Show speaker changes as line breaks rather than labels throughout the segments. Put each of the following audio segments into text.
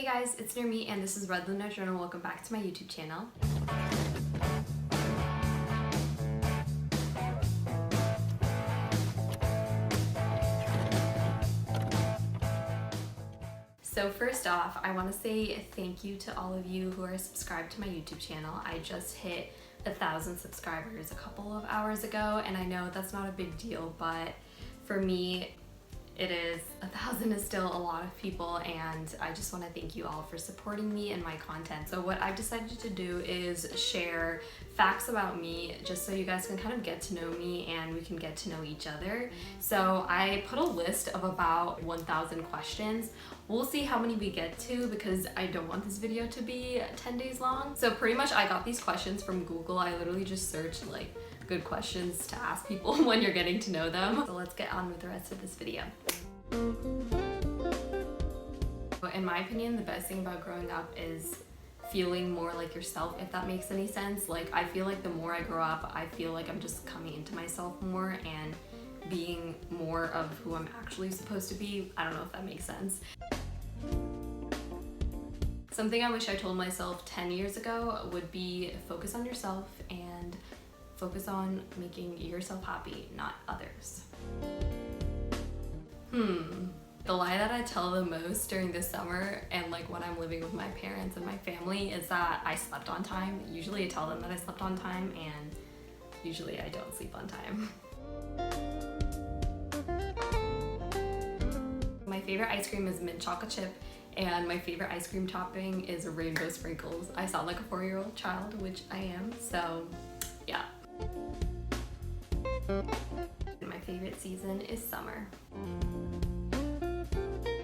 guys, it's near me and this is Red Luna Journal. Welcome back to my YouTube channel. So first off, I want to say thank you to all of you who are subscribed to my YouTube channel. I just hit 1,000 subscribers a couple of hours ago, and I know that's not a big deal, but for me, it is. 1,000 is still a lot of people, and I just want to thank you all for supporting me and my content. So what I've decided to do is share facts about me just so you guys can kind of get to know me and we can get to know each other. So I put a list of about 1,000 questions. We'll see how many we get to because I don't want this video to be 10 days long. So pretty much I got these questions from Google. I literally just searched like good questions to ask people when you're getting to know them. So let's get on with the rest of this video. In my opinion, the best thing about growing up is feeling more like yourself, if that makes any sense. Like, I feel like the more I grow up, I feel like I'm just coming into myself more and being more of who I'm actually supposed to be. I don't know if that makes sense. Something I wish I told myself 10 years ago would be focus on yourself and focus on making yourself happy, not others. The lie that I tell the most during the summer and like when I'm living with my parents and my family is that I slept on time. Usually I tell them that I slept on time, and usually I don't sleep on time. My favorite ice cream is mint chocolate chip, and my favorite ice cream topping is rainbow sprinkles. I sound like a 4-year-old child, which I am, so yeah. My favorite season is summer.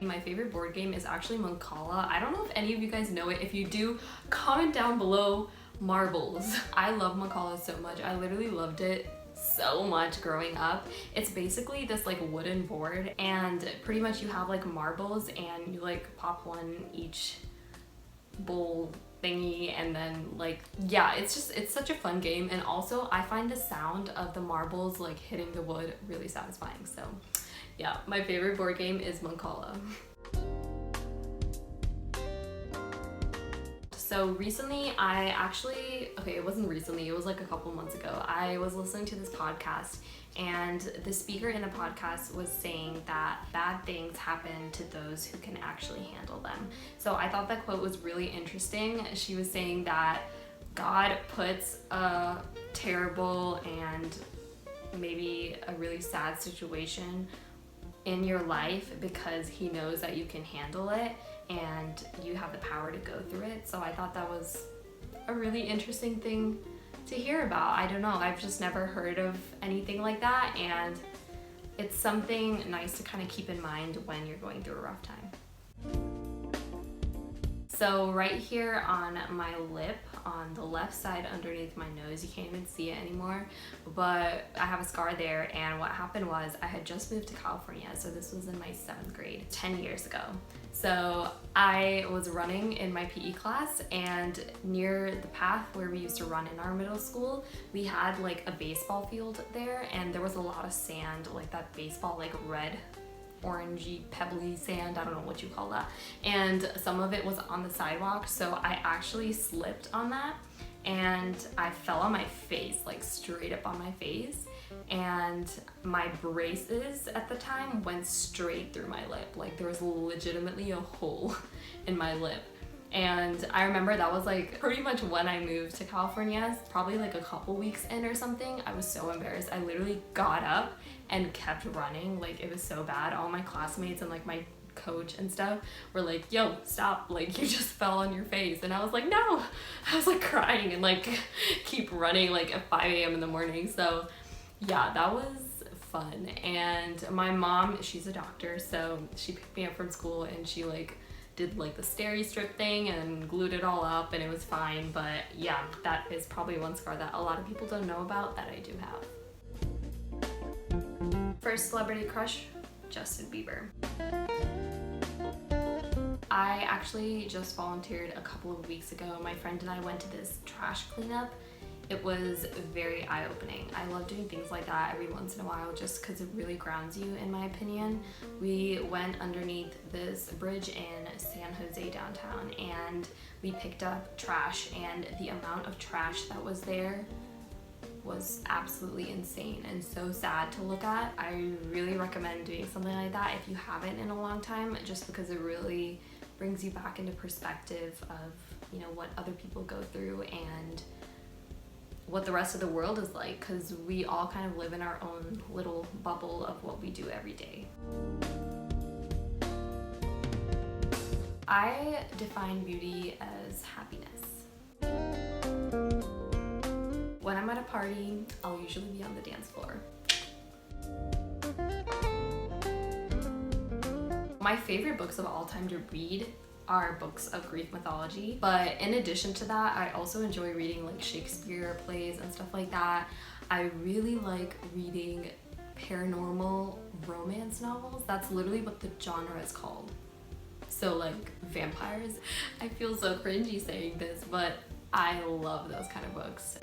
My favorite board game is actually Mancala. I don't know if any of you guys know it. If you do, comment down below. Marbles. I love Mancala so much. I literally loved it so much growing up. It's basically this like wooden board, and pretty much you have like marbles and you like pop one each bowl thingy, and then like, yeah, it's such a fun game. And also I find the sound of the marbles like hitting the wood really satisfying. So yeah, my favorite board game is Mancala. So recently it wasn't recently, it was like a couple months ago, I was listening to this podcast, and the speaker in the podcast was saying that bad things happen to those who can actually handle them. So I thought that quote was really interesting. She was saying that God puts a terrible and maybe a really sad situation in your life because he knows that you can handle it and you have the power to go through it. So I thought that was a really interesting thing to hear about. I don't know, I've just never heard of anything like that, and it's something nice to kind of keep in mind when you're going through a rough time. So right here on my lip, on the left side underneath my nose, you can't even see it anymore, but I have a scar there. And what happened was I had just moved to California, so this was in my 7th grade 10 years ago. So I was running in my PE class, and near the path where we used to run in our middle school, we had like a baseball field there, and there was a lot of sand, like that baseball, like red orangey pebbly sand, I don't know what you call that, and some of it was on the sidewalk. So I actually slipped on that and I fell on my face, like straight up on my face, and my braces at the time went straight through my lip. Like there was legitimately a hole in my lip. And I remember that was like pretty much when I moved to California, probably like a couple weeks in or something. I was so embarrassed. I literally got up and kept running. Like it was so bad. All my classmates and like my coach and stuff were like, yo, stop, like you just fell on your face. And I was like, no. I was like crying and like keep running like at 5 a.m. in the morning. So yeah, that was fun. And my mom, she's a doctor, so she picked me up from school and she like did like the steri strip thing and glued it all up, and it was fine. But yeah, that is probably one scar that a lot of people don't know about that I do have. First celebrity crush, Justin Bieber. I actually just volunteered a couple of weeks ago. My friend and I went to this trash cleanup It was very eye-opening. I love doing things like that every once in a while just because it really grounds you, in my opinion. We went underneath this bridge in San Jose downtown and we picked up trash, and the amount of trash that was there was absolutely insane and so sad to look at. I really recommend doing something like that if you haven't in a long time, just because it really brings you back into perspective of, you know, what other people go through and what the rest of the world is like, because we all kind of live in our own little bubble of what we do every day. I define beauty as happiness. When I'm at a party, I'll usually be on the dance floor. My favorite books of all time to read are books of Greek mythology, but in addition to that, I also enjoy reading like Shakespeare plays and stuff like that. I really like reading paranormal romance novels. That's literally what the genre is called. So like vampires. I feel so cringy saying this, but I love those kind of books.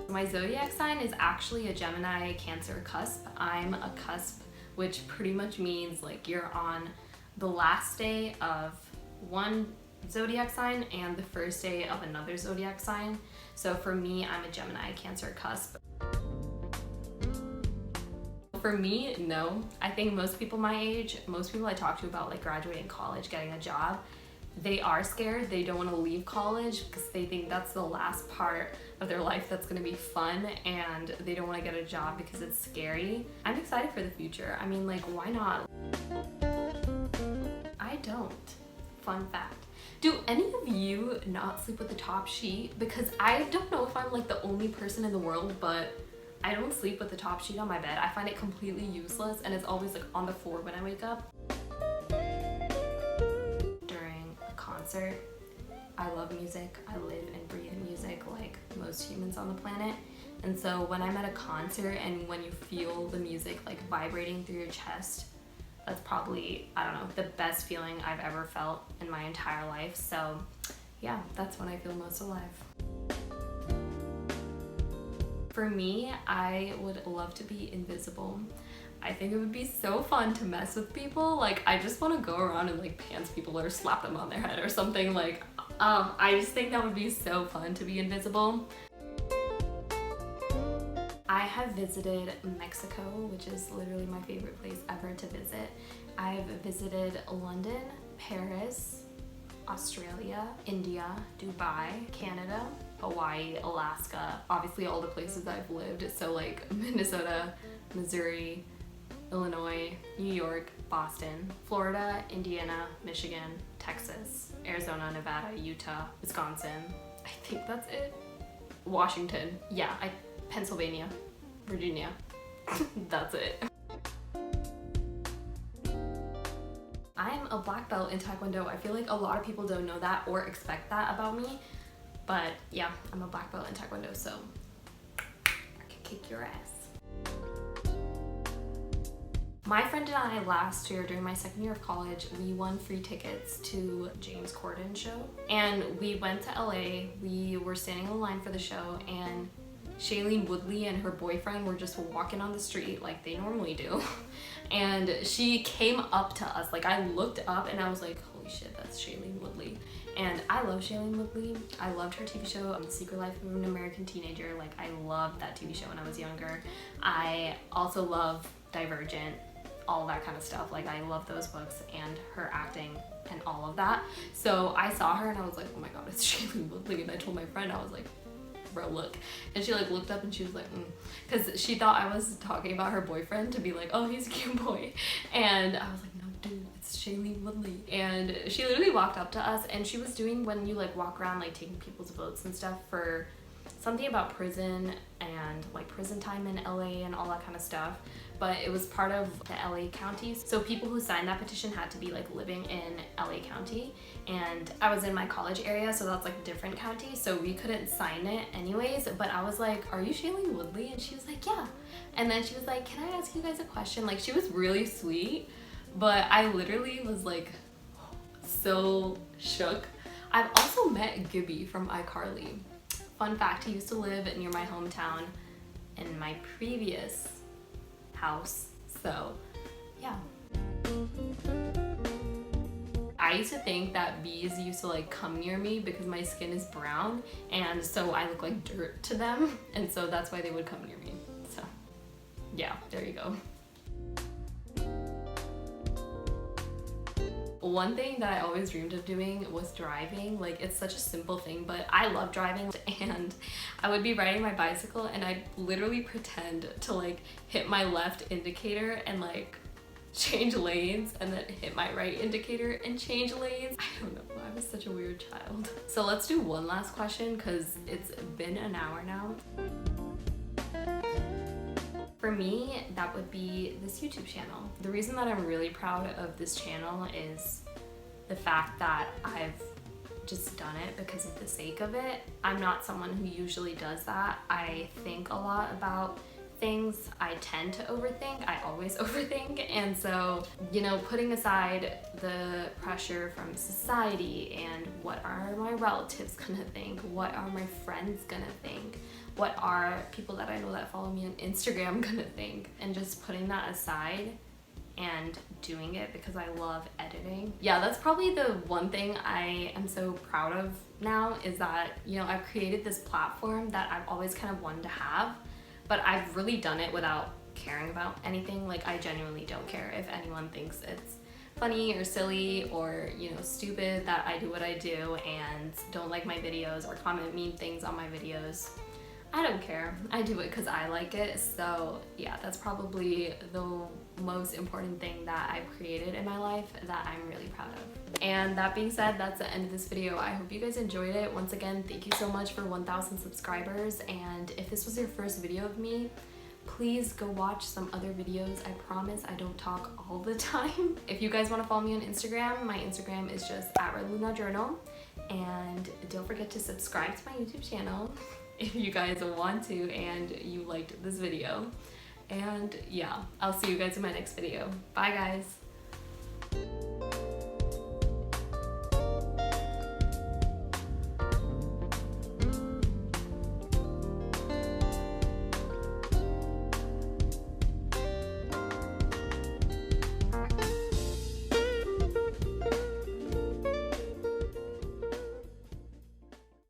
My zodiac sign is actually a Gemini Cancer cusp. I'm a cusp, which pretty much means like you're on the last day of one zodiac sign and the first day of another zodiac sign. So for me, I'm a Gemini Cancer cusp. For me, no. I think most people my age, most people I talk to about like graduating college, getting a job, they are scared. They don't want to leave college because they think that's the last part of their life that's going to be fun, and they don't want to get a job because it's scary. I'm excited for the future. I mean, like, why not? I don't. Fun fact. Do any of you not sleep with the top sheet? Because I don't know if I'm like the only person in the world, but I don't sleep with the top sheet on my bed. I find it completely useless, and it's always like on the floor when I wake up. Concert. I love music. I live and breathe music like most humans on the planet. And so when I'm at a concert and when you feel the music like vibrating through your chest, that's probably, I don't know, the best feeling I've ever felt in my entire life. So yeah, that's when I feel most alive. For me, I would love to be invisible. I think it would be so fun to mess with people. Like, I just want to go around and like pants people or slap them on their head or something. Like, I just think that would be so fun to be invisible. I have visited Mexico, which is literally my favorite place ever to visit. I've visited London, Paris, Australia, India, Dubai, Canada, Hawaii, Alaska, obviously all the places I've lived. So like Minnesota, Missouri, Illinois, New York, Boston, Florida, Indiana, Michigan, Texas, Arizona, Nevada, Utah, Wisconsin. I think that's it. Washington. Yeah, Pennsylvania, Virginia. That's it. I'm a black belt in Taekwondo. I feel like a lot of people don't know that or expect that about me. But yeah, I'm a black belt in Taekwondo, so I can kick your ass. My friend and I last year during my second year of college, we won free tickets to James Corden's show. And we went to LA, we were standing in line for the show, and Shailene Woodley and her boyfriend were just walking on the street like they normally do. And she came up to us, like I looked up and I was like, holy shit, that's Shailene Woodley. And I love Shailene Woodley. I loved her TV show, Secret Life of an American Teenager. Like I loved that TV show when I was younger. I also love Divergent, all that kind of stuff. Like I love those books and her acting and all of that. So I saw her and I was like, oh my god, it's Shailene Woodley. And I told my friend, I was like, bro, look. And she like looked up and she was like, because she thought I was talking about her boyfriend to be like, oh, he's a cute boy. And I was like, no dude, it's Shailene Woodley. And she literally walked up to us, and she was doing when you like walk around like taking people's votes and stuff for something about prison and like prison time in LA and all that kind of stuff. But it was part of the LA counties. So people who signed that petition had to be like living in LA County. And I was in my college area, so that's like a different county. So we couldn't sign it anyways. But I was like, are you Shailene Woodley? And she was like, yeah. And then she was like, can I ask you guys a question? Like she was really sweet, but I literally was like so shook. I've also met Gibby from iCarly. Fun fact, he used to live near my hometown in my previous house, so yeah. I used to think that bees used to like come near me because my skin is brown, and so I look like dirt to them, and so that's why they would come near me. So yeah, there you go. One thing that I always dreamed of doing was driving. Like, it's such a simple thing, but I love driving, and I would be riding my bicycle and I'd literally pretend to like hit my left indicator and like change lanes, and then hit my right indicator and change lanes. I don't know, I was such a weird child. So let's do one last question because it's been an hour now. For me, that would be this YouTube channel. The reason that I'm really proud of this channel is the fact that I've just done it because of the sake of it. I'm not someone who usually does that. I think a lot about things. I tend to overthink. I always overthink. And so, you know, putting aside the pressure from society and what are my relatives gonna think, what are my friends gonna think, what are people that I know that follow me on Instagram gonna think, and just putting that aside and doing it because I love editing. Yeah, that's probably the one thing I am so proud of now, is that, you know, I've created this platform that I've always kind of wanted to have, but I've really done it without caring about anything. Like, I genuinely don't care if anyone thinks it's funny or silly or, you know, stupid that I do what I do and don't like my videos or comment mean things on my videos. I don't care. I do it because I like it. So yeah, that's probably the most important thing that I've created in my life that I'm really proud of. And that being said, that's the end of this video. I hope you guys enjoyed it. Once again, thank you so much for 1,000 subscribers. And if this was your first video of me, please go watch some other videos. I promise I don't talk all the time. If you guys want to follow me on Instagram, my Instagram is just @redlunajournal. And don't forget to subscribe to my YouTube channel if you guys want to and you liked this video. And yeah, I'll see you guys in my next video. Bye guys.